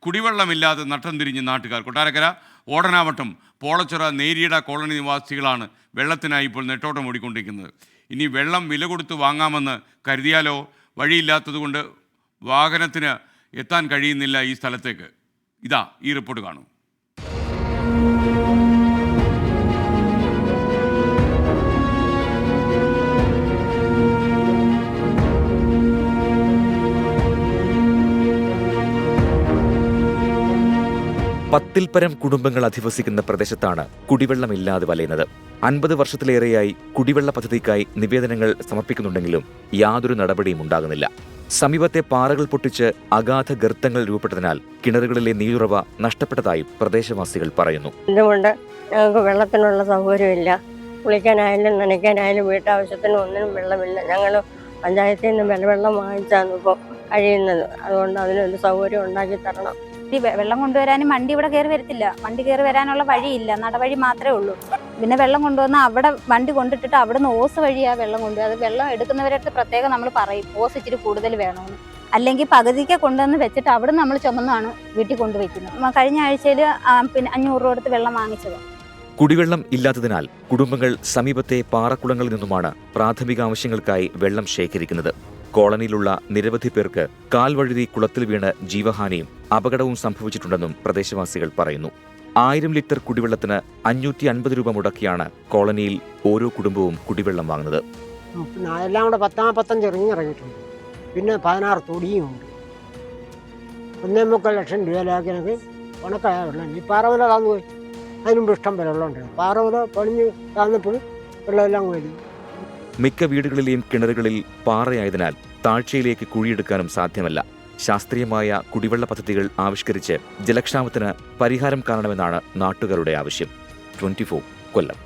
കുടിവെള്ളമില്ലാതെ നട്ടം തിരിഞ്ഞ് നാട്ടുകാർ. കൊട്ടാരക്കര ഓടനാവട്ടം പോളച്ചിറ നേരിയട കോളനി നിവാസികളാണ് വെള്ളത്തിനായി ഇപ്പോൾ നെട്ടോട്ടം ഓടിക്കൊണ്ടിരിക്കുന്നത്. ഇനി വെള്ളം വില കൊടുത്ത് വാങ്ങാമെന്ന് കരുതിയാലോ വഴിയില്ലാത്തതുകൊണ്ട് വാഹനത്തിന് എത്താൻ കഴിയുന്നില്ല ഈ സ്ഥലത്തേക്ക്. ഇതാ ഈ റിപ്പോർട്ട് കാണൂ. പത്തിൽപ്പരം കുടുംബങ്ങൾ അധിവസിക്കുന്ന പ്രദേശത്താണ് കുടിവെള്ളമില്ലാതെ വലയുന്നത്. 50 വർഷത്തിലേറെയായി കുടിവെള്ള പദ്ധതിക്കായി നിവേദനങ്ങൾ സമർപ്പിക്കുന്നുണ്ടെങ്കിലും യാതൊരു നടപടിയും ഉണ്ടാകുന്നില്ല. സമീപത്തെ പാറകൾ പൊട്ടിച്ച് അഗാധ ഗർത്തങ്ങൾ രൂപപ്പെട്ടതിനാൽ കിണറുകളിലെ നീരുറവ നഷ്ടപ്പെട്ടതായും പ്രദേശവാസികൾ പറയുന്നു. ഇതുകൊണ്ട് ഞങ്ങൾക്ക് വെള്ളത്തിനുള്ള സൗകര്യമില്ല. കുളിക്കാനായാലും നനയ്ക്കാനായാലും വീട്ടാവശ്യത്തിനും ഒന്നിനും വെള്ളമില്ല. ഞങ്ങൾ പഞ്ചായത്തിൽ നിന്ന് വെള്ളം വാങ്ങിച്ചാണ് ഇപ്പോൾ കഴിയുന്നത്. അതുകൊണ്ട് അതിനൊരു സൗകര്യം ഉണ്ടാക്കി തരണം. ഈ വെള്ളം കൊണ്ടുവരാനും വണ്ടി ഇവിടെ കയറി വരത്തില്ല. വണ്ടി കയറി വരാനുള്ള വഴിയില്ല, നടവഴി മാത്രമേ ഉള്ളൂ. പിന്നെ വെള്ളം കൊണ്ടുവന്ന് അവിടെ വണ്ടി കൊണ്ടിട്ടിട്ട് അവിടുന്ന് ഓസ് വഴിയാ വെള്ളം കൊണ്ടുവരും. അത് വെള്ളം എടുക്കുന്നവരടുത്ത് പ്രത്യേകം നമ്മൾ പറയും ഓസ് ഇച്ചിരി കൂടുതൽ വേണമെന്ന്. അല്ലെങ്കിൽ പകുതിക്ക് കൊണ്ടുവന്ന് വെച്ചിട്ട് അവിടെ നമ്മൾ ചുമന്നാണ് വീട്ടിൽ കൊണ്ടുവയ്ക്കുന്നത്. കഴിഞ്ഞ ആഴ്ചയിൽ പിന്നെ 500 രൂപ കൊടുത്ത് വെള്ളം വാങ്ങിച്ചത്. കുടിവെള്ളം ഇല്ലാത്തതിനാൽ കുടുംബങ്ങൾ സമീപത്തെ പാറക്കുളങ്ങളിൽ നിന്നുമാണ് പ്രാഥമിക ആവശ്യങ്ങൾക്കായി വെള്ളം ശേഖരിക്കുന്നത്. കോളനിയിലുള്ള നിരവധി പേർക്ക് കാൽവഴുതി കുളത്തിൽ വീണ് ജീവഹാനിയും അപകടവും സംഭവിച്ചിട്ടുണ്ടെന്നും പ്രദേശവാസികൾ പറയുന്നു. 1000 ലിറ്റർ കുടിവെള്ളത്തിന് 550 രൂപ മുടക്കിയാണ് കോളനിയിൽ ഓരോ കുടുംബവും കുടിവെള്ളം വാങ്ങുന്നത്. എല്ലാം കൂടെ 15 ഇറങ്ങിയിട്ടുണ്ട്. പിന്നെ 16 തൊടിയും ഉണ്ട്. 1.25 ലക്ഷം രൂപയിലാക്കിയത് ഉണക്കായ വെള്ളം. ഈ പാറവില താന്നു പോയി. അതിനുമ്പ് ഇഷ്ടം പോലെ വെള്ളമുണ്ട്. പാറവില പണിഞ്ഞ് താന്നപ്പോഴും വെള്ളമെല്ലാം പോയി. മിക്ക വീടുകളിലെയും കിണറുകളിൽ പാറയായതിനാൽ താഴ്ചയിലേക്ക് കുഴിയെടുക്കാനും സാധ്യമല്ല. ശാസ്ത്രീയമായ കുടിവെള്ള പദ്ധതികൾ ആവിഷ്കരിച്ച് ജലക്ഷാമത്തിന് പരിഹാരം കാണണമെന്നാണ് നാട്ടുകാരുടെ ആവശ്യം. 24 കൊല്ലം.